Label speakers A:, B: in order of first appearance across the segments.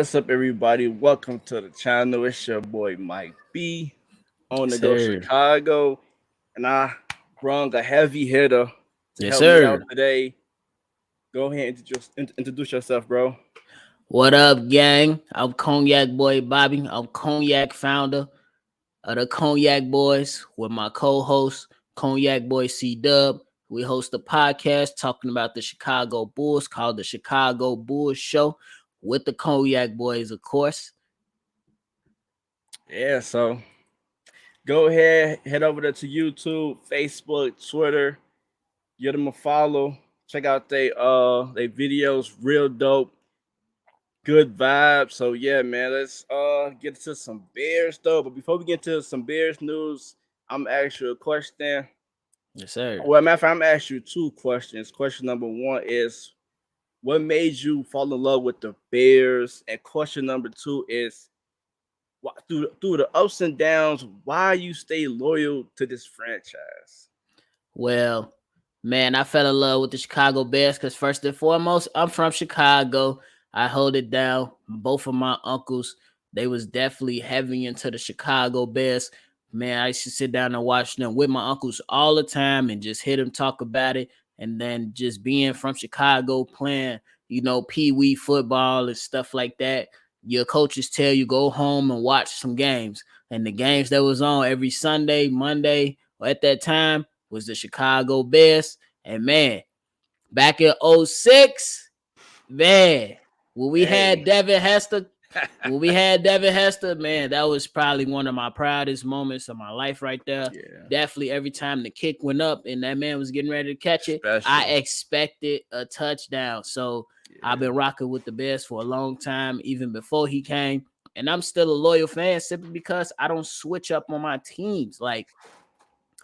A: What's up, everybody? Welcome to the channel. It's your boy Mike B on
B: Yes,
A: the Go
B: sir.
A: Chicago, and I brung a heavy hitter to
B: Yes,
A: help me
B: sir.
A: out today. Go ahead and introduce yourself, bro.
B: What up, gang? I'm Cognac Boy Bobby. I'm Cognac founder of the Cognac Boys with my co-host, Cognac Boy C Dub. We host a podcast talking about the Chicago Bulls called the Chicago Bulls Show with the Cognac Boys, of course.
A: Yeah, so go ahead, head over there to YouTube, Facebook, Twitter, give them a follow. Check out they videos, real dope, good vibes. So yeah, man, let's get to some Bears though. But before we get to some Bears news, I'm asking you a question.
B: Yes, sir.
A: Well, matter of fact, I'm gonna ask you two questions. Question number one is, what made you fall in love with the Bears? And question number two is, through the ups and downs, why you stay loyal to this franchise?
B: Well, man, I fell in love with the Chicago Bears because first and foremost, I'm from Chicago. I hold it down. Both of my uncles, they was definitely heavy into the Chicago Bears. Man, I used to sit down and watch them with my uncles all the time and just hear them talk about it. And then just being from Chicago, playing, Pee Wee football and stuff like that. Your coaches tell you go home and watch some games. And the games that was on every Sunday, Monday, or at that time, was the Chicago Bears. And man, back in '06, man, when we
A: Hey,
B: had Devin Hester, man, that was probably one of my proudest moments of my life right there.
A: yeah,
B: Definitely every time the kick went up and that man was getting ready to catch it, I
A: special.
B: expected a touchdown. So I've
A: Yeah,
B: been rocking with the Bears for a long time, even before he came. And I'm still a loyal fan simply because I don't switch up on my teams. Like,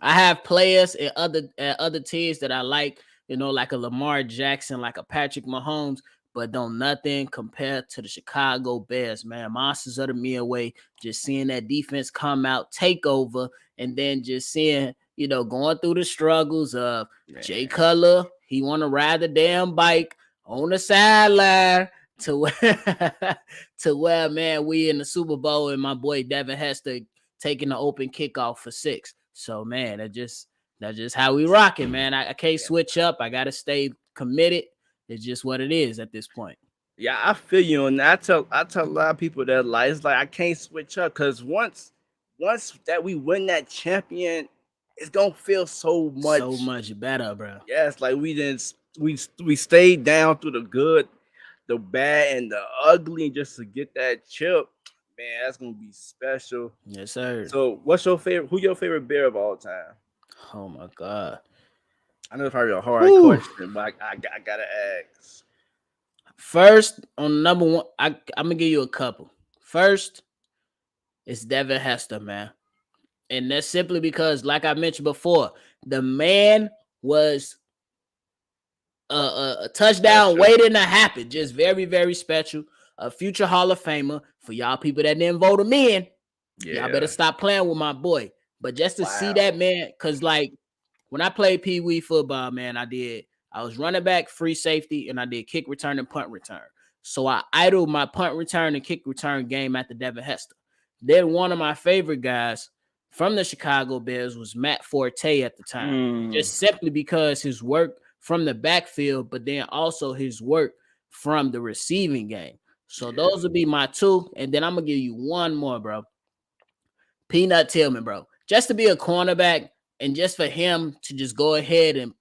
B: I have players and other teams that I like, like a Lamar Jackson, like a Patrick Mahomes, but don't nothing compare to the Chicago Bears, man. Monsters of the Midway, just seeing that defense come out, take over, and then just seeing, going through the struggles of Jay
A: man.
B: Cutler. He want to ride the damn bike on the sideline to where, to where, man, we in the Super Bowl and my boy Devin Hester taking the open kickoff for 6. So man, that's just how we rocking, man. I can't
A: Yeah.
B: switch up. I gotta stay committed. It's just what it is at this point.
A: Yeah, I feel you on that. I tell a lot of people that like it's like I can't switch up because once that we win that champion, it's gonna feel so
B: So
A: much.
B: much better, bro.
A: Yeah, it's like we didn't we stayed down through the good, the bad, and the ugly just to get that chip. Man, that's gonna be special.
B: Yes, sir.
A: So, what's your favorite? Who your favorite bear of all time?
B: Oh my god.
A: I know it's probably a hard
B: Whew.
A: question, but I gotta ask.
B: First on number one, I'm gonna give you a couple. First, it's Devin Hester, man. And that's simply because, like I mentioned before, the man was a touchdown
A: Special.
B: waiting to happen. Just very, very special. A future Hall of Famer. For y'all people that didn't vote him in, y'all better
A: Yeah.
B: stop playing with my boy. But just to see
A: Wow.
B: that, man, because like when I played Pee Wee football, man, I was running back, free safety, and I did kick return and punt return. So I idled my punt return and kick return game at the Devin Hester. Then one of my favorite guys from the Chicago Bears was Matt Forte at the time,
A: Mm,
B: just simply because his work from the backfield, but then also his work from the receiving game. So
A: yeah.
B: those would be my two. And then I'm going to give you one more, bro. Peanut Tillman, bro. Just to be a cornerback and just for him to just go ahead and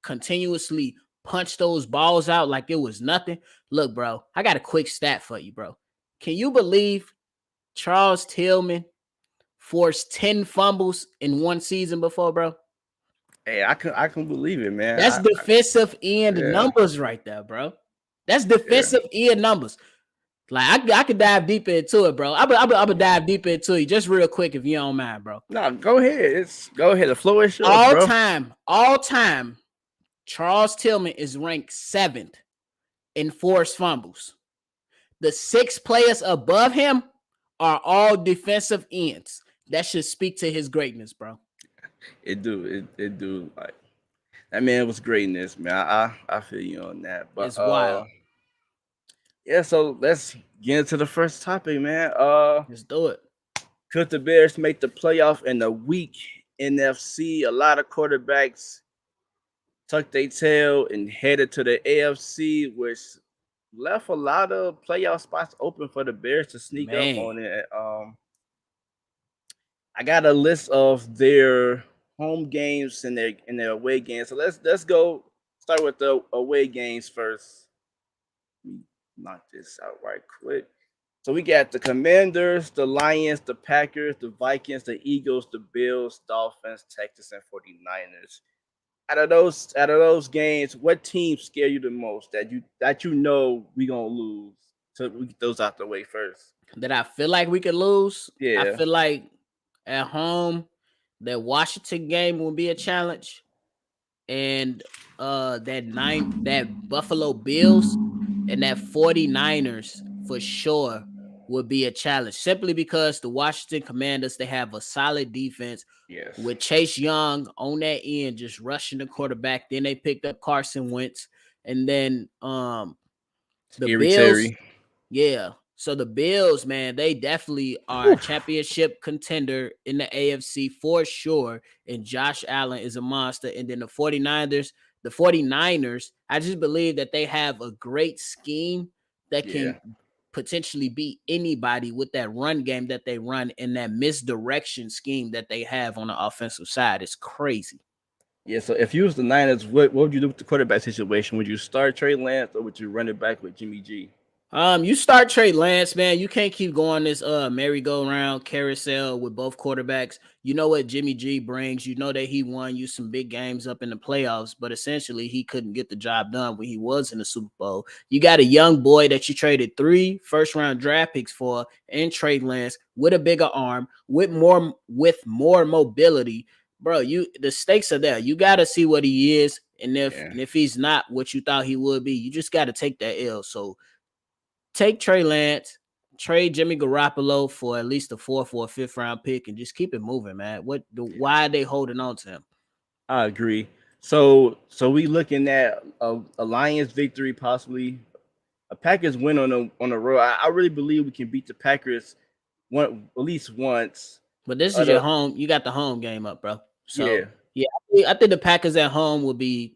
B: continuously punch those balls out like it was nothing. Look, bro, I got a quick stat for you, bro. Can you believe Charles Tillman forced 10 fumbles in one season before, bro?
A: Hey, I can believe it, man.
B: That's defensive end
A: Yeah.
B: numbers right there, bro. That's
A: Yeah.
B: defensive end numbers. Like I could dive deeper into it, bro. I'm dive deeper into it just real quick if you don't mind, bro.
A: No, go ahead. Go ahead. The floor is yours, bro.
B: All time, Charles Tillman is ranked 7th in forced fumbles. The 6 players above him are all defensive ends. That should speak to his greatness, bro.
A: It do like that man was greatness, man. I feel you on that. But
B: It's wild.
A: Yeah, so let's get into the first topic, man.
B: Let's do it.
A: Could the Bears make the playoff in the weak NFC? A lot of quarterbacks tucked their tail and headed to the AFC, which left a lot of playoff spots open for the Bears to sneak up
B: Man,
A: on it. I got a list of their home games and their away games. So let's go start with the away games first. Let me knock this out right quick. So we got the Commanders, the Lions, the Packers, the Vikings, the Eagles, the Bills, Dolphins, Texans, and 49ers. Out of those games, what team scare you the most that you know we gonna lose? So we get those out the way first.
B: that I feel like we could lose. I
A: Yeah,
B: feel like at home that Washington game will be a challenge, and that Buffalo Bills and that 49ers for sure would be a challenge, simply because the Washington Commanders, they have a solid defense
A: yes.
B: with Chase Young on that end just rushing the quarterback. Then they picked up Carson Wentz, and then the
A: Scary
B: Bills,
A: Terry.
B: yeah. So the Bills, man, they definitely are a
A: Whew.
B: championship contender in the AFC for sure. And Josh Allen is a monster. And then the 49ers, I just believe that they have a great scheme that
A: Yeah.
B: can potentially beat anybody with that run game that they run, and that misdirection scheme that they have on the offensive side. It's crazy.
A: Yeah, so if you was the Niners, what would you do with the quarterback situation? Would you start Trey Lance or would you run it back with Jimmy G?
B: You start Trey Lance, man. You can't keep going this merry-go-round carousel with both quarterbacks. You know what Jimmy G brings. You know that he won you some big games up in the playoffs, but essentially he couldn't get the job done when he was in the Super Bowl. You got a young boy that you traded 3 first-round draft picks for, and Trey Lance with a bigger arm, with more mobility. Bro, the stakes are there. You got to see what he is, and if
A: Yeah.
B: and if he's not what you thought he would be, you just got to take that L. So take Trey Lance, trade Jimmy Garoppolo for at least a fourth or a fifth round pick, and just keep it moving, man. Why are they holding on to him?
A: I agree. So we looking at a Lions victory, possibly a Packers win on the road. I really believe we can beat the Packers one at least once.
B: But this is your
A: The
B: home. You got the home game up, bro.
A: Yeah,
B: So yeah, I think the Packers at home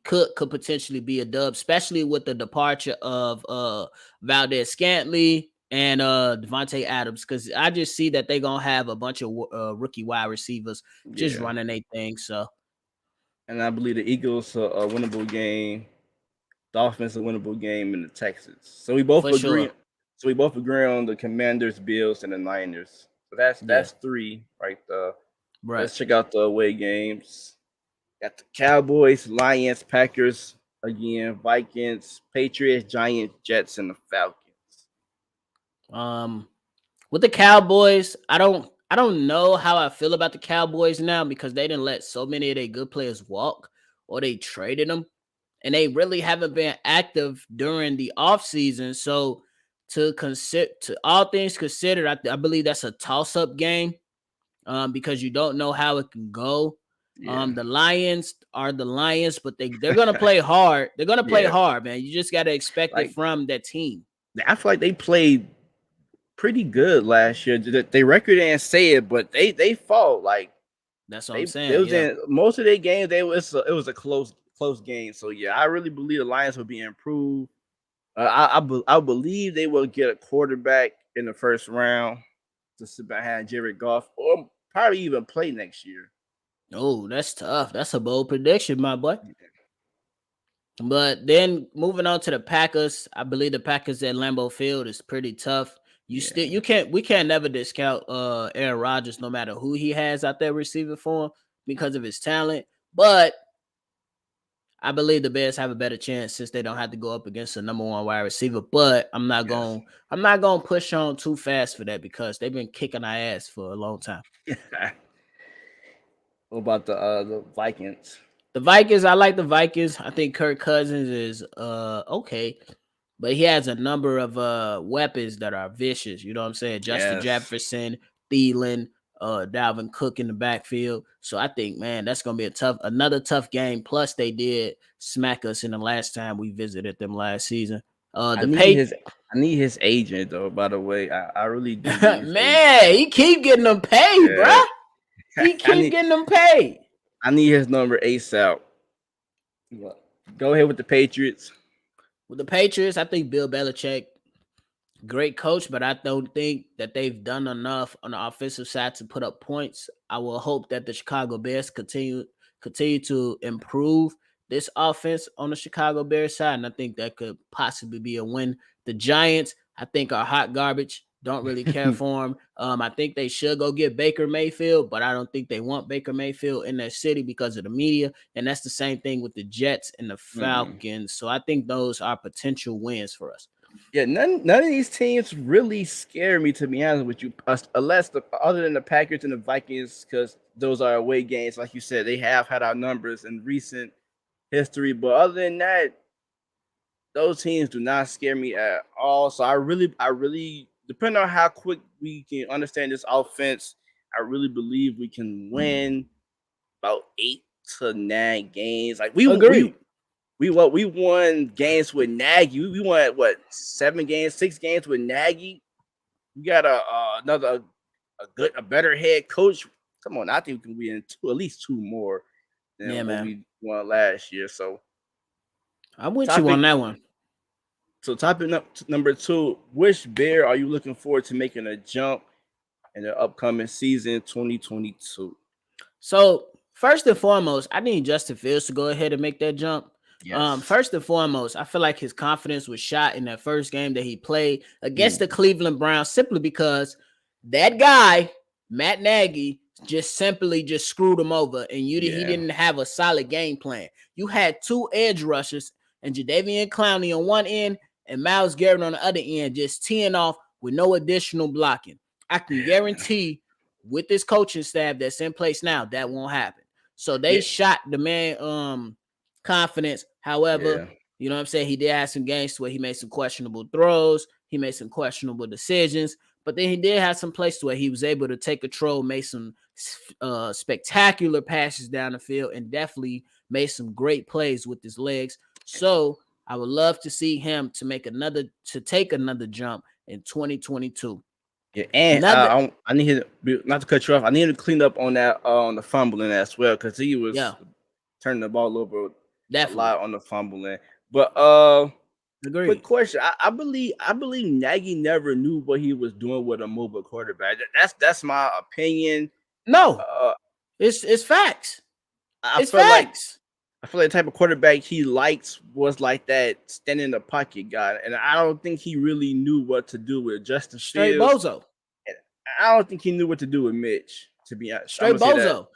B: could potentially be a dub, especially with the departure of Valdez Scantling and Devontae Adams, because I just see that they're gonna have a bunch of rookie wide receivers just
A: yeah,
B: running their thing. So
A: and I believe the Eagles are a winnable game. Dolphins a winnable game in the Texans. So we both
B: for
A: agree.
B: sure,
A: So we both agree on the Commanders, Bills, and the Niners. So that's
B: yeah,
A: that's three right there.
B: right.
A: Let's check out the away games. Got the Cowboys, Lions, Packers again, Vikings, Patriots, Giants, Jets, and the Falcons.
B: Um, with the Cowboys, I don't know how I feel about the Cowboys now, because they didn't let so many of their good players walk, or they traded them, and they really haven't been active during the offseason. So to all things considered, I believe that's a toss-up game, because you don't know how it can go.
A: Yeah,
B: The Lions are the Lions, but they're gonna play hard. They're gonna play
A: yeah.
B: hard, man. You just gotta expect it
A: Like
B: from that team.
A: I feel like they played pretty good last year. They record didn't say it, but they fought. Like
B: That's what I'm
A: they
B: saying.
A: was
B: Yeah.
A: in most of their games. It was a close game. So yeah, I really believe the Lions will be improved. I believe they will get a quarterback in the first round to sit behind Jared Goff, or probably even play next year.
B: Oh, that's tough. That's a bold prediction, my boy. But then moving on to the Packers, I believe the Packers at Lambeau Field is pretty tough.
A: Yeah,
B: We can't never discount Aaron Rodgers, no matter who he has out there receiving for him, because of his talent. But I believe the Bears have a better chance since they don't have to go up against a number one wide receiver. But
A: yes.
B: I'm not gonna push on too fast for that, because they've been kicking our ass for a long time.
A: What about the Vikings?
B: The Vikings, I like the Vikings. I think Kirk Cousins is okay, but he has a number of weapons that are vicious. You know what I'm saying? Justin
A: Yes,
B: Jefferson, Thielen, Dalvin Cook in the backfield. So I think, man, that's gonna be another tough game. Plus, they did smack us in the last time we visited them last season.
A: I
B: The
A: need
B: pay
A: his. I need his agent though. By the way, I really do need his agent.
B: Man, he keep getting them paid, bruh.
A: Yeah,
B: He
A: I
B: keep
A: need
B: getting them paid.
A: I need his number ASAP. Go ahead with the Patriots.
B: With the Patriots, I think Bill Belichick, great coach, but I don't think that they've done enough on the offensive side to put up points. I will hope that the Chicago Bears continue to improve this offense on the Chicago Bears side, and I think that could possibly be a win. The Giants, I think, are hot garbage. Don't really care for them. I think they should go get Baker Mayfield, but I don't think they want Baker Mayfield in their city because of the media. And that's the same thing with the Jets and the Falcons. So I think those are potential wins for us.
A: Yeah, none of these teams really scare me, to be honest with you, unless other than the Packers and the Vikings, because those are away games. Like you said, they have had our numbers in recent history, but other than that, those teams do not scare me at all. So I really, depending on how quick we can understand this offense, I really believe we can win about 8 to 9 games. Like
B: Agreed.
A: we won games with Nagy. We won what 7 games, 6 games with Nagy. We got a better head coach. Come on, I think we can win at least 2 more than
B: Yeah,
A: what
B: man.
A: we won last year. So
B: I'm with you on that one.
A: So topic number 2, which Bear are you looking forward to making a jump in the upcoming season 2022?
B: So first and foremost, I need Justin Fields to go ahead and make that jump.
A: Yes.
B: First and foremost, I feel like his confidence was shot in that first game that he played against the Cleveland Browns simply because that guy, Matt Nagy, just screwed him over, and he didn't have a solid game plan. You had 2 edge rushers and Jadeveon Clowney on one end and Myles Garrett on the other end, just teeing off with no additional blocking. I can guarantee with this coaching staff that's in place now, that won't happen. So they shot the man confidence. However, you know what I'm saying? He did have some games where he made some questionable throws. He made some questionable decisions. But then he did have some places where he was able to take control, make some spectacular passes down the field, and definitely made some great plays with his legs. So I would love to see him to take another jump in 2022.
A: Yeah, and I need him not to cut you off. I need him to clean up on that on the fumbling as well, because he was turning the ball over a lot on the fumbling. But
B: agreed.
A: Quick question: I believe Nagy never knew what he was doing with a mobile quarterback. That's my opinion.
B: No, it's facts.
A: I feel like the type of quarterback he likes was like that standing in the pocket guy, and I don't think he really knew what to do with Justin
B: Straight
A: Fields.
B: bozo.
A: I don't think he knew what to do with Mitch, to be honest.
B: Straight bozo.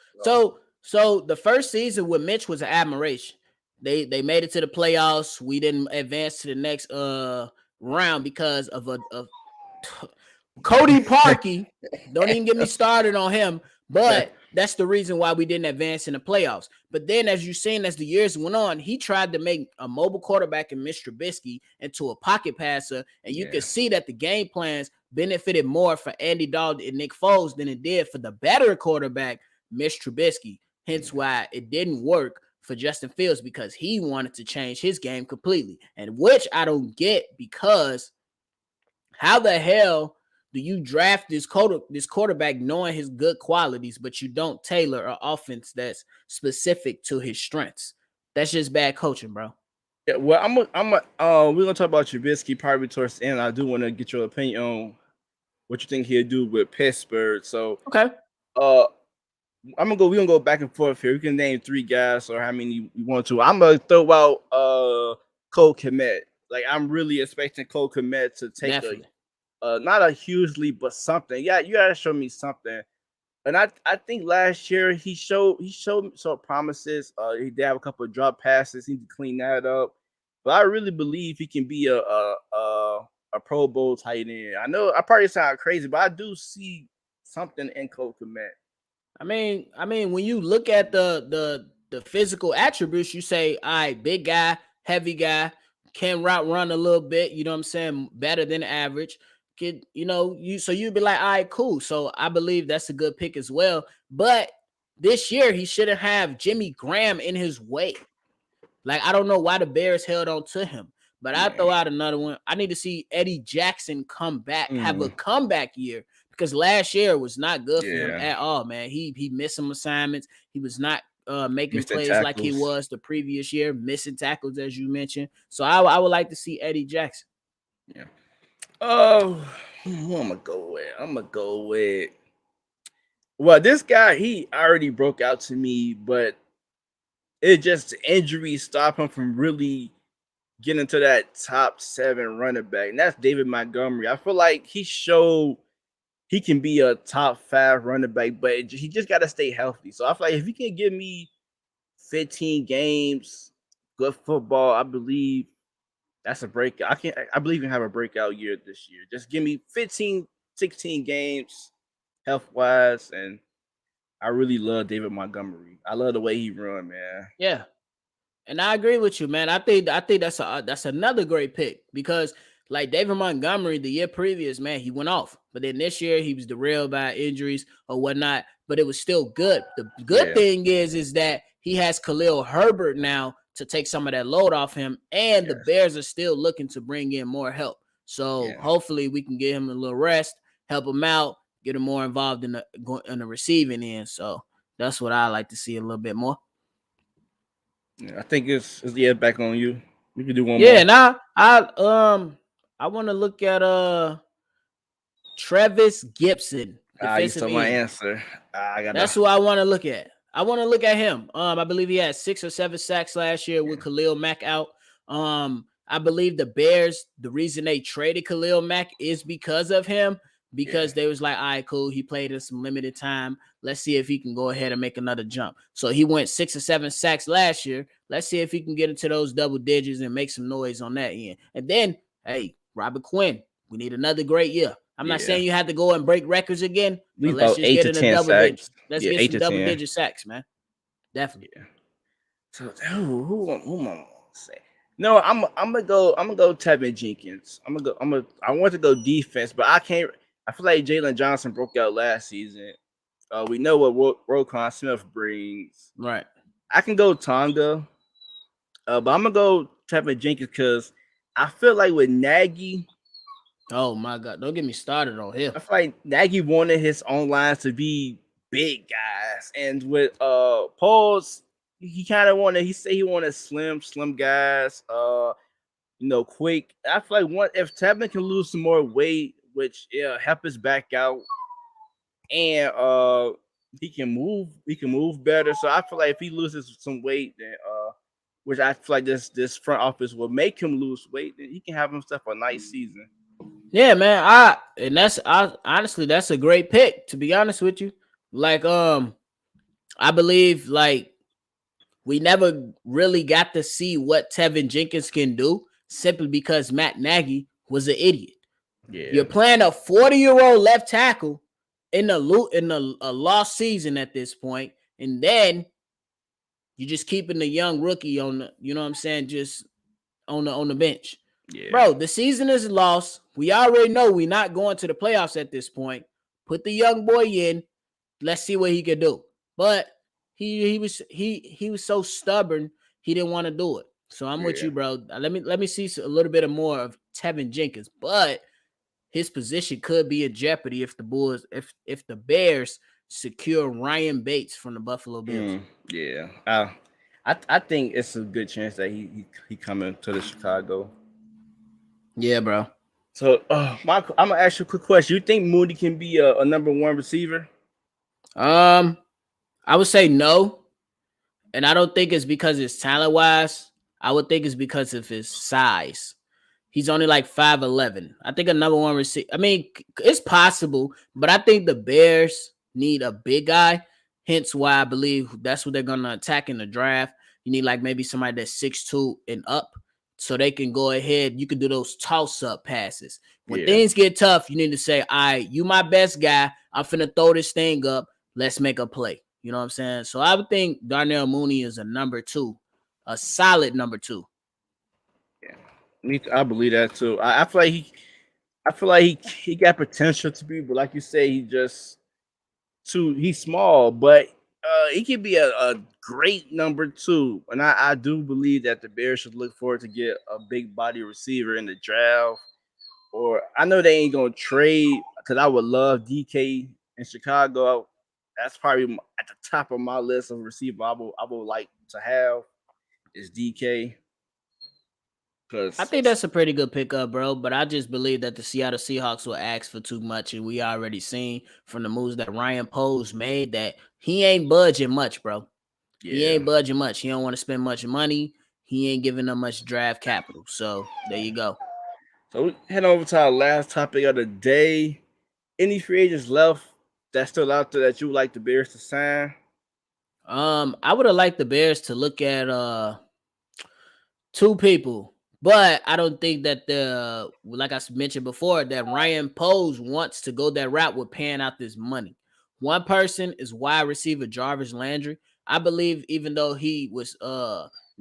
B: So the first season with Mitch was an admiration. They made it to the playoffs. We didn't advance to the next round because of Cody Parkey. Don't even get me started on him. But that's the reason why we didn't advance in the playoffs. But then, as you've seen, as the years went on, he tried to make a mobile quarterback in Mitch Trubisky into a pocket passer. And you can see that the game plans benefited more for Andy Dalton and Nick Foles than it did for the better quarterback, Mitch Trubisky. Hence why it didn't work for Justin Fields, because he wanted to change his game completely. And which I don't get, because how the hell do you draft this quarterback knowing his good qualities, but you don't tailor an offense that's specific to his strengths? That's just bad coaching, bro.
A: Yeah, well, we're gonna talk about Trubisky probably towards the end. I do want to get your opinion on what you think he'll do with Pittsburgh. So
B: okay,
A: we're gonna go back and forth here. We can name 3 guys or how many you want to. I'm gonna throw out Cole Kmet. Like, I'm really expecting Cole Kmet to take not a huge leap, but something. Yeah, you gotta show me something. And I think last year he showed some promises. He did have a couple of drop passes. He need to clean that up. But I really believe he can be a Pro Bowl tight end. I know I probably sound crazy, but I do see something in Cole Kmet.
B: I mean, when you look at the physical attributes, you say, all right, big guy, heavy guy, can route run a little bit, you know what I'm saying, better than average. You'd be like, all right, cool. So I believe that's a good pick as well. But this year he shouldn't have Jimmy Graham in his way. Like, I don't know why the Bears held on to him. But I'll
A: Yeah.
B: throw out another one. I need to see Eddie Jackson come back, have a
A: Mm,
B: comeback year, because last year was not good for him
A: yeah.
B: at all, man. He missed some assignments. He was not making
A: Missing
B: plays like he
A: tackles.
B: was the previous year, missing tackles as you mentioned. So I would like to see Eddie Jackson.
A: Yeah. Oh, who I'm gonna go with? I'm gonna go with. Well, this guy he already broke out to me, but it just injuries stop him from really getting to that top 7 running back. And that's David Montgomery. I feel like he showed he can be a top 5 running back, but he just got to stay healthy. So I feel like if he can give me 15 games, good football, I believe that's a breakout. I believe he can have a breakout year this year. Just give me 15, 16 games health wise, and I really love David Montgomery. I love the way he run, man.
B: Yeah. And I agree with you, man. I think that's another great pick because like David Montgomery, the year previous, man, he went off. But then this year he was derailed by injuries or whatnot. But it was still good. The good
A: Yeah,
B: thing is that he has Khalil Herbert now to take some of that load off him, and the
A: yes,
B: Bears are still looking to bring in more help. So
A: yeah.
B: hopefully we can get him a little rest, help him out, get him more involved in the receiving end. So that's what I like to see a little bit more.
A: Yeah, I think it's yeah back on you. We can do one
B: Yeah,
A: more.
B: now I want to look at Travis Gibson,
A: You
B: defensive
A: saw my
B: end.
A: answer. I gotta.
B: That's who I want to look at. I want to look at him. I believe he had 6 or 7 sacks last year with
A: Yeah,
B: Khalil Mack out. I believe the Bears, the reason they traded Khalil Mack is because of him,
A: yeah,
B: because they was like, all right, cool. He played in some limited time. Let's see if he can go ahead and make another jump. So he went 6 or 7 sacks last year. Let's see if he can get into those double digits and make some noise on that end. And then, hey, Robert Quinn, we need another great year. I'm not
A: yeah.
B: saying you have to go and break records again, but
A: Leave
B: let's
A: about
B: just
A: eight
B: get
A: to
B: in a
A: ten
B: double digit.
A: sacks.
B: Let's
A: Yeah,
B: get
A: eight
B: some
A: to
B: double
A: ten.
B: digit sacks, man. Definitely.
A: Yeah. So who am I gonna say? No, I'm gonna go Tevin Jenkins. I want to go defense, but I can't. I feel like Jalen Johnson broke out last season. We know what Roquan Smith brings.
B: Right.
A: I can go Tonga, but I'm gonna go Tevin Jenkins because I feel like with Nagy,
B: Oh my God. Don't get me started on him.
A: I feel like Nagy wanted his own lines to be big guys, and with Paul's, he kind of wanted. He said he wanted slim guys. Quick. I feel like if Tevin can lose some more weight, which help his back out, and he can move better. So I feel like if he loses some weight, then which I feel like this front office will make him lose weight, then he can have himself a nice season.
B: Yeah, man. I honestly that's a great pick, to be honest with you. Like, I believe like we never really got to see what Tevin Jenkins can do simply because Matt Nagy was an idiot. You're
A: Yeah,
B: playing a 40-year-old left tackle in a lost season at this point, and then you're just keeping the young rookie on the, you know what I'm saying, just on the bench.
A: yeah,
B: Bro, the season is lost. We already know we're not going to the playoffs at this point. Put the young boy in. Let's see what he could do. But he was so stubborn. He didn't want to do it. So I'm with
A: yeah.
B: you, bro. Let me see a little bit of more of Tevin Jenkins. But his position could be in jeopardy if the Bears secure Ryan Bates from the Buffalo Bills.
A: Mm, yeah. I think it's a good chance that he coming to the Chicago.
B: Yeah, bro.
A: So, I'm gonna ask you a quick question. You think Mooney can be a number 1 receiver?
B: Um, I would say no. And I don't think it's because it's talent wise. I would think it's because of his size. He's only like 5'11". I think a number 1 receiver. I mean, it's possible, but I think the Bears need a big guy. Hence why I believe that's what they're gonna attack in the draft. You need like maybe somebody that's 6'2" and up, so they can go ahead. You can do those toss-up passes. When
A: Yeah,
B: things get tough, you need to say, all right, you my best guy. I'm finna throw this thing up. Let's make a play. You know what I'm saying? So I would think Darnell Mooney is a number 2, a solid number 2.
A: yeah. I believe that too. I feel like he got potential to be, but like you say, he's small. But he could be a great number two, and I do believe that the Bears should look forward to get a big body receiver in the draft. Or I know they ain't gonna trade because I would love DK in Chicago. That's probably at the top of my list of receiver I would like to have is DK
B: I
A: because
B: think that's a pretty good pickup, bro. But I just believe that the Seattle Seahawks will ask for too much, and we already seen from the moves that Ryan Poles made that he ain't budging much, bro. He
A: yeah.
B: ain't budging much. He don't want to spend much money. He ain't giving them much draft capital. So there you go.
A: So we head over to our last topic of the day. Any free agents left that's still out there that you would like the Bears to sign?
B: I would have liked the Bears to look at two people, but I don't think that like I mentioned before, that Ryan Poles wants to go that route with paying out this money. One person is wide receiver Jarvis Landry. I believe even though he was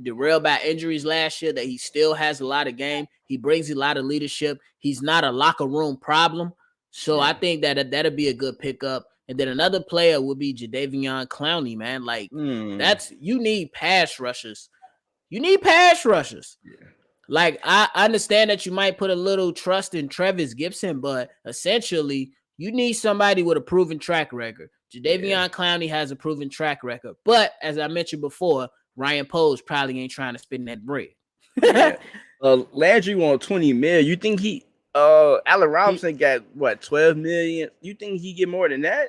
B: derailed by injuries last year, that he still has a lot of game. He brings a lot of leadership. He's not a locker room problem. So
A: Yeah.
B: I think that that'll be a good pickup. And then another player would be Jadeveon Clowney, man. Like
A: Hmm.
B: you need pass rushers. You need pass rushers.
A: Yeah.
B: Like I understand that you might put a little trust in Travis Gibson, but essentially you need somebody with a proven track record.
A: Yeah.
B: Jadeveon Clowney has a proven track record, but as I mentioned before, Ryan Poles probably ain't trying to spend that bread.
A: Yeah. Landry won 20 million. You think Allen
B: he,
A: Robinson got what 12 million? You think he get more than that?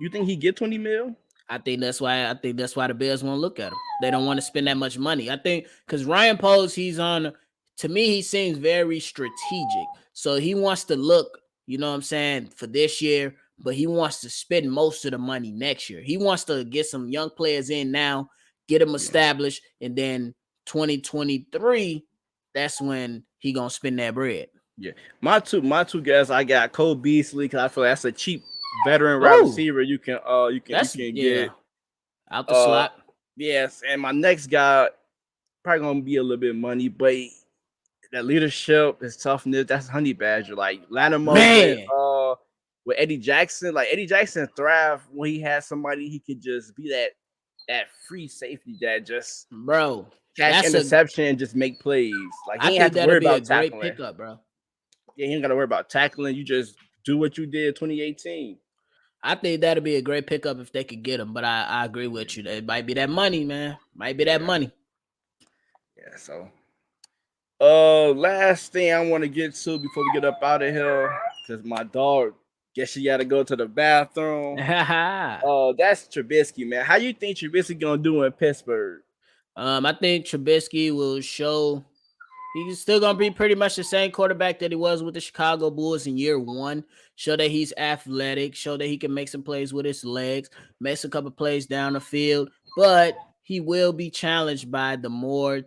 A: You think he get 20 mil?
B: I think that's why the Bears won't look at him. They don't want to spend that much money. I think because Ryan Poles, he's on. To me, he seems very strategic. So he wants to look, you know what I'm saying, for this year, but he wants to spend most of the money next year. He wants to get some young players in now, get them
A: Yeah.
B: established, and then 2023, that's when he gonna spend that bread.
A: Yeah. My two guys I got Cole Beasley because I feel like that's a cheap veteran wide
B: Oh,
A: receiver you
B: that's
A: can
B: yeah,
A: get.
B: out the
A: Uh
B: slot.
A: yes, and my next guy probably gonna be a little bit money, but that leadership, his toughness, that's Honey Badger. Like Lanimo
B: Man,
A: with Eddie Jackson. Like Eddie Jackson thrived when he had somebody he could just be that free safety that just
B: bro,
A: catch
B: that's a
A: interception and just make plays. Like
B: I
A: he ain't have
B: think
A: to
B: that'll
A: worry
B: be a
A: about
B: great
A: tackling.
B: pickup, bro.
A: Yeah, he ain't gotta worry about tackling. You just do what you did 2018.
B: I think that'll be a great pickup if they could get him. But I agree with you. It might be that money, man. Might be that
A: Yeah,
B: money.
A: yeah. So last thing I want to get to before we get up out of here, because my dog guess she gotta go to the bathroom. That's Trubisky, man. How you think Trubisky gonna do in Pittsburgh?
B: I think Trubisky will show he's still gonna be pretty much the same quarterback that he was with the Chicago Bulls in year one. Show that he's athletic, show that he can make some plays with his legs, makes a couple plays down the field, but he will be challenged by the more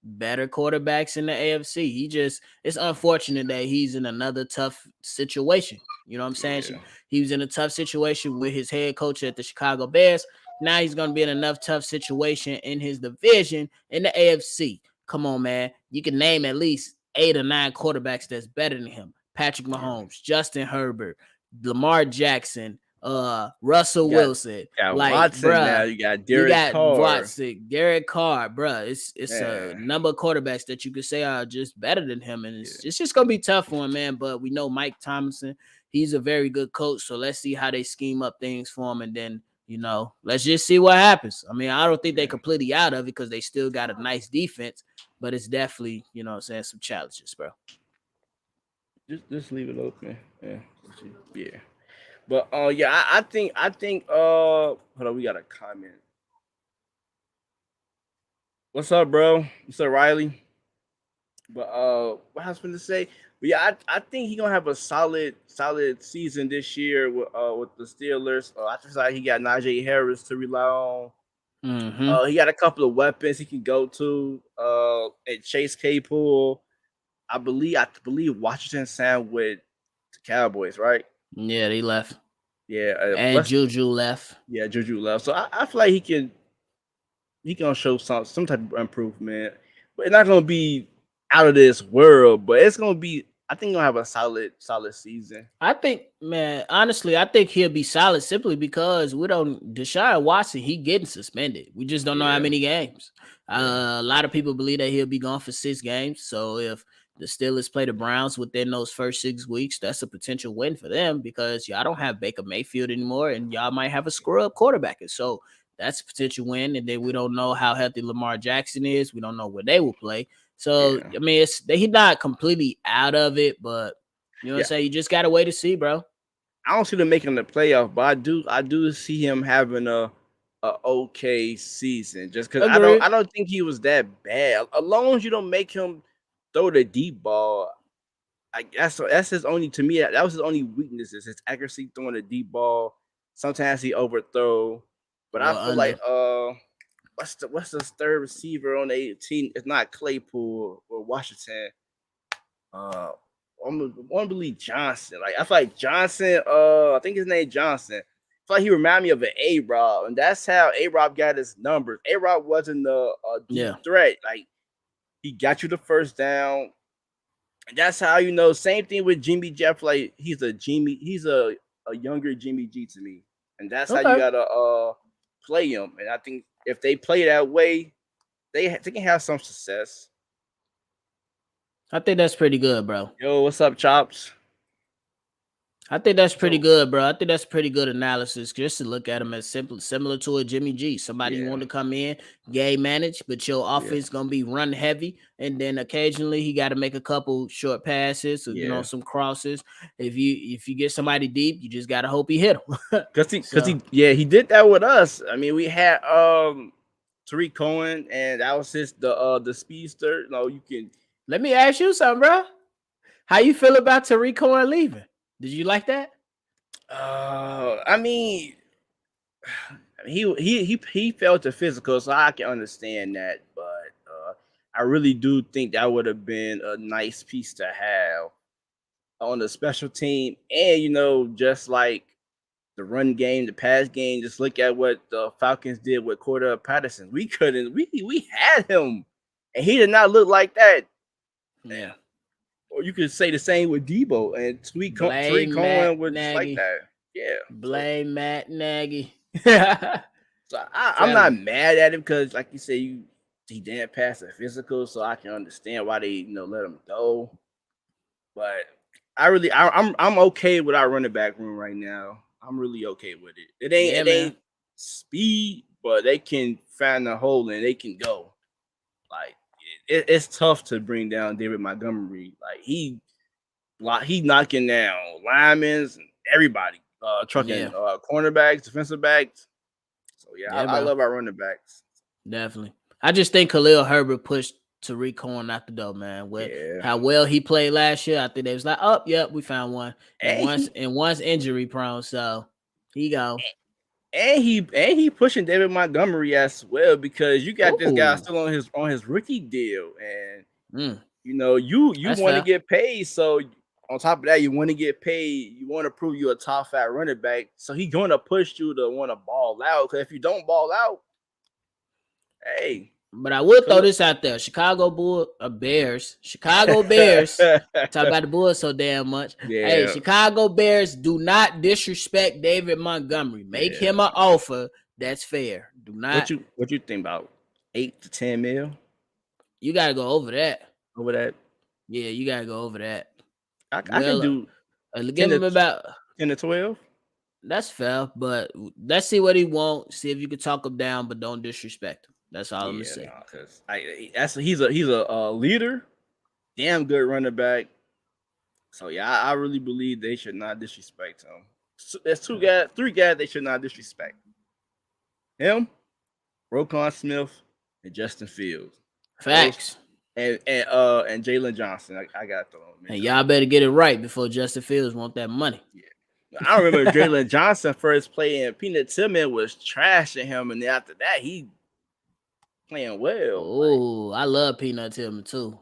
B: better quarterbacks in the AFC. It's unfortunate that he's in another tough situation. You know what I'm saying?
A: Yeah,
B: He was in a tough situation with his head coach at the Chicago Bears. Now he's going to be in enough tough situation in his division in the AFC. Come on, man. You can name at least 8 or 9 quarterbacks that's better than him. Patrick
A: yeah.
B: Mahomes, Justin Herbert, Lamar Jackson, Russell
A: You
B: Wilson.
A: got
B: Like,
A: Watson now.
B: bruh,
A: You got
B: you
A: Derek
B: got
A: Carr.
B: Watson, Derek Carr, bruh. It's a
A: Man,
B: number of quarterbacks that you could say are just better than him, and
A: yeah,
B: it's just gonna be tough for him, man. But we know Mike Tomlinson, he's a very good coach, so let's see how they scheme up things for him, and then let's just see what happens. I mean, I don't think they
A: yeah.
B: completely out of it because they still got a nice defense, but it's definitely I'm saying some challenges, bro.
A: Just leave it open. Yeah, yeah. But yeah, I think hold on, we got a comment. What's up, bro? What's up, Riley? But what I was going to say, but yeah, I think he gonna have a solid season this year with the Steelers. I just like he got Najee Harris to rely on.
B: Mm-hmm.
A: He got a couple of weapons he can go to. And Chase Claypool. I believe Washington signed with the Cowboys, right?
B: Yeah, they left,
A: Yeah.
B: and Juju left.
A: Yeah, Juju left. So I feel like he can show some type of improvement, but it's not gonna be out of this world. But it's gonna be I think he'll have a solid season.
B: I think, man, honestly, I think he'll be solid simply because we don't Deshaun Watson, he getting suspended. We just don't know how
A: Yeah,
B: many games.
A: yeah,
B: A lot of people believe that he'll be gone for 6 games. So if the Steelers play the Browns within those first 6 weeks, that's a potential win for them because y'all don't have Baker Mayfield anymore, and y'all might have a screw up quarterback. And so that's a potential win. And then we don't know how healthy Lamar Jackson is. We don't know where they will play. So
A: yeah,
B: I mean, he's not completely out of it, but you know what I'm
A: yeah.
B: saying? You just gotta wait to see, bro.
A: I don't see them making the playoff, but I do see him having a okay season. Just because
B: Agreed.
A: I don't think he was that bad. As long as you don't make him throw the deep ball, that's his only to me. That was his only weakness is his accuracy throwing the deep ball. Sometimes he overthrow, but I
B: Or
A: feel like
B: under.
A: what's the third receiver on the 18? It's not Claypool or Washington. Uh, I'm gonna believe Johnson. Like I feel like Johnson. I think his name Johnson. I feel like he remind me of an A Rob, and that's how A Rob got his numbers. A Rob wasn't a deep
B: Yeah.
A: threat. Like he got you the first down, and that's how you know. Same thing with Jimmy Jeff. Like he's a younger Jimmy G to me, and that's how you
B: Okay.
A: gotta play him. And I think if they play that way, they can have some success.
B: I think that's pretty good, bro.
A: Yo, what's up, Chops?
B: I think that's pretty
A: So
B: good, bro. I think that's pretty good analysis just to look at him as similar to a Jimmy G. Somebody you
A: yeah,
B: want to come in, game manage, but your
A: yeah,
B: offense gonna be run heavy, and then occasionally he got to make a couple short passes, or,
A: yeah.
B: some crosses. If you get somebody deep, you just gotta hope he hit him. So
A: Yeah, he did that with us. I mean, we had Tariq Cohen, and that was the speedster. No, you can.
B: let me ask you something, bro. How you feel about Tariq Cohen leaving? Did you like that?
A: I mean, he felt the physical, so I can understand that. But I really do think that would have been a nice piece to have on the special team, and just like the run game, the pass game. Just look at what the Falcons did with Corda Patterson. We couldn't. We had him, and he did not look like that.
B: Yeah.
A: Or you could say the same with Debo and Tariq
B: Blame Matt
A: Cohen was just like
B: Nagy.
A: that. Yeah.
B: Blame Matt Nagy.
A: So I'm
B: Tell
A: not
B: me.
A: mad at him because, like you said, he didn't pass the physical, so I can understand why they let him go. But I'm okay with our running back room right now. I'm really okay with it. It ain't
B: Yeah,
A: it
B: man.
A: ain't speed, but they can find a hole and they can go. Like it's tough to bring down David Montgomery. Like he knocking down linemen and everybody, trucking
B: Yeah.
A: cornerbacks, defensive backs. So yeah,
B: Yeah,
A: I
B: bro.
A: love our running backs.
B: Definitely. I just think Khalil Herbert pushed Tariq Cohen out the door, man. With
A: Yeah,
B: how well he played last year, I think they was like, oh, yep, we found one. And
A: and
B: once injury prone, so he go.
A: he pushing David Montgomery as well because you got this guy
B: Ooh.
A: still on his rookie deal, and
B: Mm,
A: you
B: that's
A: want to
B: fair.
A: get paid. So on top of that, you want to get paid. You want to prove you're a top 5 running back. So he's going to push you to want to ball out. Because if you don't ball out, hey,
B: But I would throw
A: Khalil-
B: this out there. Bears. Chicago Bears. Talk about the Bulls so damn much. Hey,
A: yeah,
B: Chicago Bears, do not disrespect David Montgomery. Make him
A: yeah.
B: an offer that's fair. Do not.
A: What you think about 8 to 10 mil
B: You gotta go over that.
A: over that?
B: Yeah, you gotta go over that.
A: I can
B: Well,
A: do ten
B: give
A: to
B: him about.
A: 12.
B: That's fair, but let's see what he wants. See if you can talk him down, but don't disrespect him. That's all I'm gonna
A: Yeah, no,
B: say.
A: because he's a leader, damn good running back. So yeah, I really believe they should not disrespect him. So, there's 3 guys they should not disrespect. Him, Roquan Smith, and Justin Fields. Those
B: Facts.
A: and Jalen Johnson. I got to throw him in
B: And
A: there.
B: y'all better get it right before Justin Fields want that money.
A: Yeah. I remember Jalen Johnson first playing. Peanut Tillman was trashing him, and then after that, he playing well. Like,
B: Oh, I love Peanut Tillman too.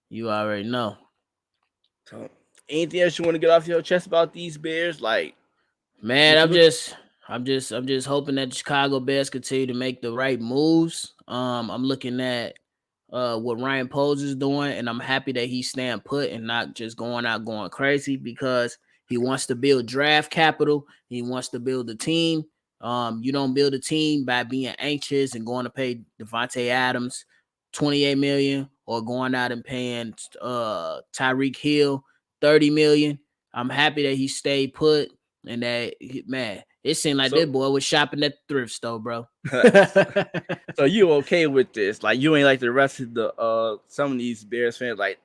B: You already know.
A: so, anything else you want to get off your chest about these Bears? Like,
B: Man,
A: what you look?
B: I'm just hoping that the Chicago Bears continue to make the right moves. I'm looking at what Ryan Poles is doing, and I'm happy that he's staying put and not just going out going crazy because he wants to build draft capital. He wants to build a team. You don't build a team by being anxious and going to pay Devontae Adams 28 million or going out and paying Tyreek Hill 30 million. I'm happy that he stayed put and that man, it seemed like
A: So
B: that boy was shopping at the thrift store, bro.
A: so you okay with this? Like you ain't like the rest of the some of these Bears fans like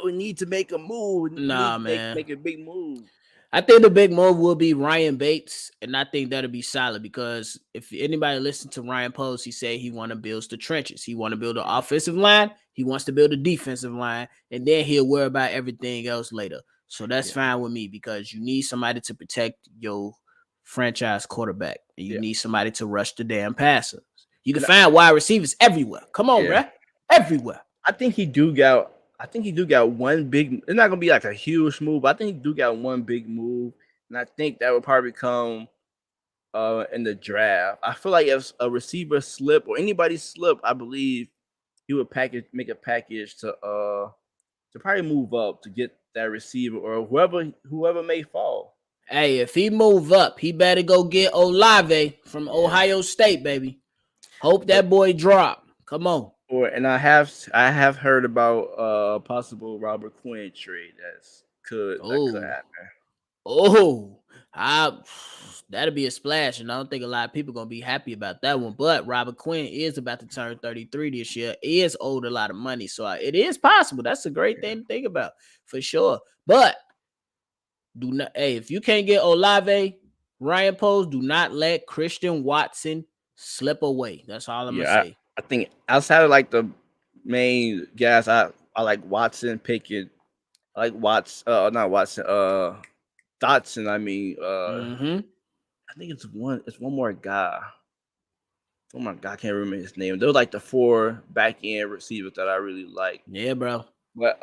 A: we need to make a move. We need
B: Nah,
A: to
B: man.
A: make a big move.
B: I think the big move will be Ryan Bates, and I think that'll be solid because if anybody listened to Ryan Post, he said he want to build the trenches. He want to build an offensive line. He wants to build a defensive line, and then he'll worry about everything else later. So that's
A: Yeah.
B: fine with me because you need somebody to protect your franchise quarterback, and you
A: Yeah.
B: need somebody to rush the damn passer. You can
A: And
B: find wide receivers everywhere. Come on,
A: yeah.
B: bruh. Everywhere.
A: I think he do got one big. It's not gonna be like a huge move, but I think he do got one big move, and I think that would probably come in the draft. I feel like if a receiver slip or anybody slip, I believe he would make a package to probably move up to get that receiver or whoever may fall.
B: Hey, if he move up, he better go get Olave from
A: Yeah.
B: Ohio State, baby. Hope
A: But
B: that boy drop. Come on.
A: and I have heard about possible Robert Quinn trade that could
B: Oh,
A: happen.
B: oh, I that'll be a splash, and I don't think a lot of people gonna be happy about that one. But Robert Quinn is about to turn 33 this year. He is owed a lot of money, so it is possible. That's a great thing to think about for sure. But do not, hey, if you can't get Olave, Ryan Post, do not let Christian Watson slip away. That's all I'm gonna
A: Yeah,
B: say.
A: I think outside of like the main guys, I like Watson, Pickett, I like not Watson, Dotson. I mean,
B: Mm-hmm.
A: I think it's one more guy. Oh my god, I can't remember his name. They're like the four back end receivers that I really like.
B: Yeah, bro.
A: But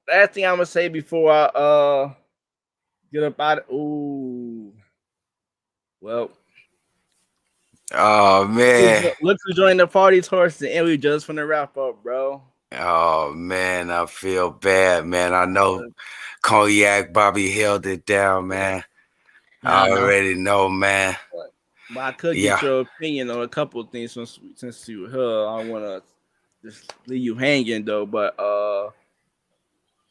A: last thing I'm gonna say before I get up out of ooh, well,
C: Oh man.
A: look who joined the party towards the end. We just from the wrap up, bro.
C: Oh man, I feel bad, man. I know Cognac Bobby held it down, man.
B: Yeah,
C: I
B: I know.
C: already know, man.
A: But I could
C: Yeah.
A: get your opinion on a couple of things since you were here. I wanna just leave you hanging though, but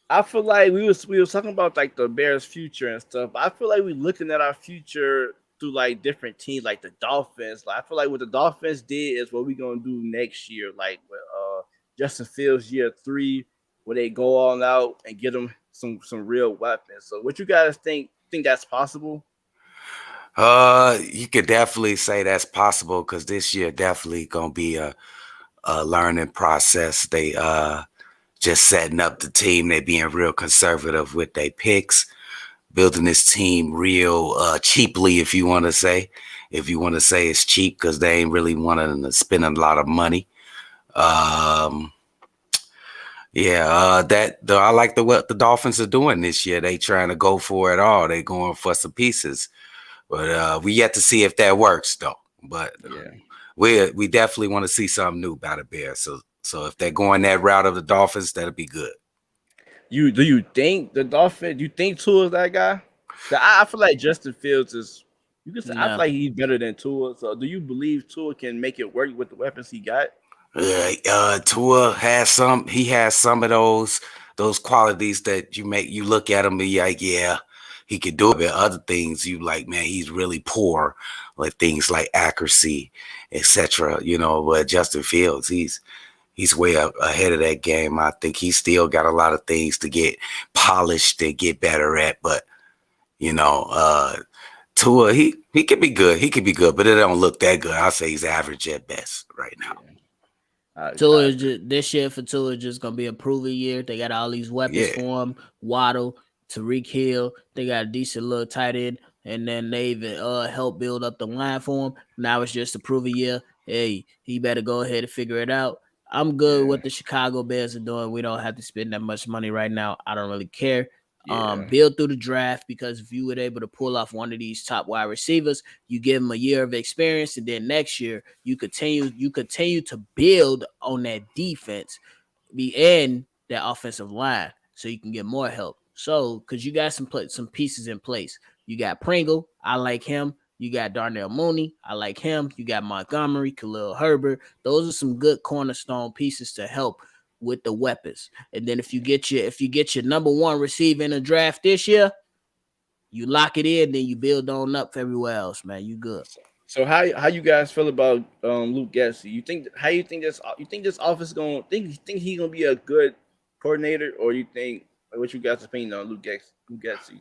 A: I feel like we was talking about like the Bears' future and stuff. I feel like we're looking at our future through like different teams, like the Dolphins. Like I feel like what the Dolphins did is what we're gonna do next year, like with Justin Fields year 3, where they go all out and get them some real weapons. So what you guys think that's possible?
C: You could definitely say that's possible because this year definitely gonna be a learning process. They just setting up the team. They being real conservative with their picks, building this team real cheaply, if you want to say. If you want to say it's cheap, because they ain't really wanting to spend a lot of money. I like what the Dolphins are doing this year. They trying to go for it all. They going for some pieces, but we yet to see if that works though. But
A: Yeah.
C: we definitely want to see something new about the Bears. So if they're going that route of the Dolphins, that'll be good.
A: Do you think the Dolphins? You think Tua is that guy? I feel like Justin Fields is. You can say I feel
B: No.
A: like he's better than Tua. So do you believe Tua can make it work with the weapons he got?
C: Tua has some. He has some of those qualities that you look at him and you're like, yeah, he could do it. But other things you like, man, he's really poor, like things like accuracy, etc. But Justin Fields, he's way up ahead of that game. I think he still got a lot of things to get polished and get better at. But Tua, he could be good. He could be good, but it don't look that good. I'll say he's average at best right now.
B: Tua
A: I
B: is just, this year for Tua is just gonna be a proven year. They got all these weapons
C: Yeah.
B: for him. Waddle, Tariq Hill. They got a decent little tight end, and then they even helped build up the line for him. Now it's just a proven year. Hey, he better go ahead and figure it out. I'm good with what the Chicago Bears are doing. We don't have to spend that much money right now. I don't really care. Build through the draft, because if you were able to pull off one of these top wide receivers, you give them a year of experience, and then next year you continue to build on that defense. be in that offensive line, so you can get more help. So, because you got some pieces in place, you got Pringle, I like him. You got Darnell Mooney, I like him. You got Montgomery, Khalil Herbert. Those are some good cornerstone pieces to help with the weapons. And then if you get your number one receiver in the draft this year, you lock it in, then you build on up everywhere else, man. You good.
A: So how you guys feel about Luke Getsy? You think this office think he gonna be a good coordinator, or you think what you guys' opinion on Luke Getsy?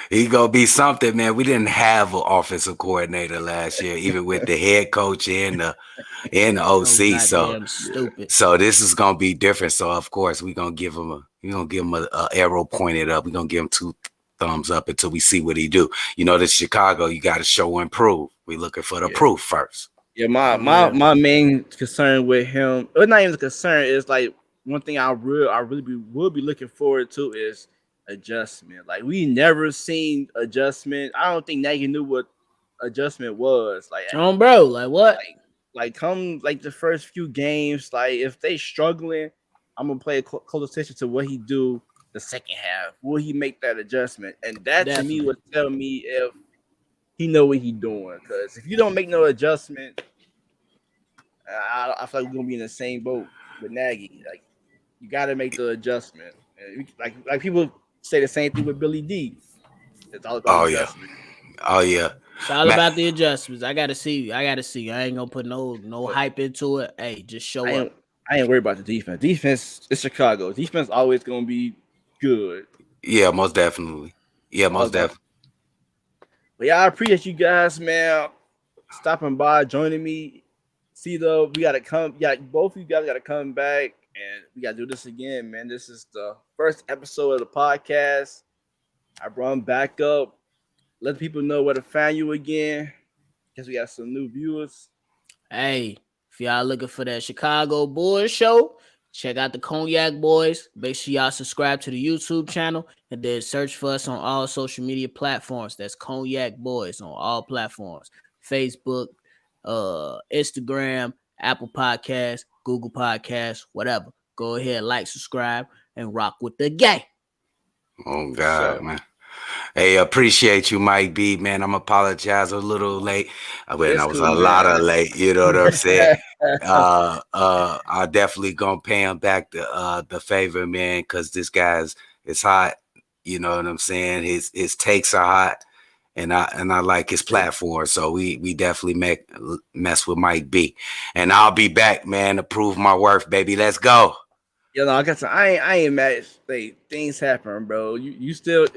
C: He gonna be something, man. We didn't have an offensive coordinator last year, even with the head coach and the OC.
B: Stupid.
C: So this is gonna be different. So of course we're gonna give him a arrow pointed up. We're gonna give him 2 thumbs up until we see what he do. You know, this Chicago, you got to show and prove. We looking for the proof first.
A: Yeah, my main concern with him, or not even a concern, is like one thing I really will be looking forward to is adjustment. Like we never seen adjustment. I don't think Nagy knew what adjustment was. Like,
B: bro, like what?
A: Like come like the first few games, like if they struggling, I'm gonna play close attention to what he do the second half. Will he make that adjustment? And that to me would tell me if he know what he doing. Because if you don't make no adjustment, I feel like we're gonna be in the same boat with Nagy. Like you got to make the adjustment. And like people say the same thing with Billy D. It's all about adjustment.
C: Oh yeah.
B: It's all about the adjustments. I gotta see. I ain't gonna put no hype into it. Hey, just show up.
A: I ain't worried about the defense. Defense is Chicago. Defense always gonna be good.
C: Yeah, most definitely. Yeah, most definitely.
A: But yeah, I appreciate you guys, man, stopping by, joining me. See though, we gotta come. Yeah, both of you guys gotta come back, and we gotta do this again, man. This is the first episode of the podcast. I brought them back up. Let people know where to find you again. Guess we got some new viewers.
B: Hey, if y'all looking for that Chicago Boys show, check out the Cognac Boys. Make sure y'all subscribe to the YouTube channel and then search for us on all social media platforms. That's Cognac Boys on all platforms. Facebook, Instagram, Apple Podcasts, Google Podcasts, whatever. Go ahead, like, subscribe, and rock with the gang.
C: Oh, God, man. Hey, appreciate you, Mike B, man. I'm apologize a little late. I was a lot of late, you know what I'm saying? I definitely gonna pay him back the favor, man, because this guy's is hot. You know what I'm saying? His takes are hot, and I like his platform. So we definitely mess with Mike B. And I'll be back, man, to prove my worth, baby. Let's go.
A: You know, I got to. I ain't mad. Things happen, bro. You still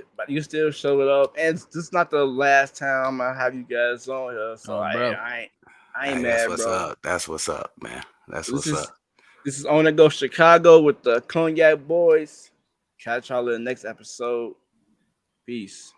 A: show it up, and it's not the last time I have you guys on here. So I ain't mad,
C: that's
A: bro.
C: That's what's up, man. That's what's up.
A: This is On the Go Chicago with the Cognac Boys. Catch y'all in the next episode. Peace.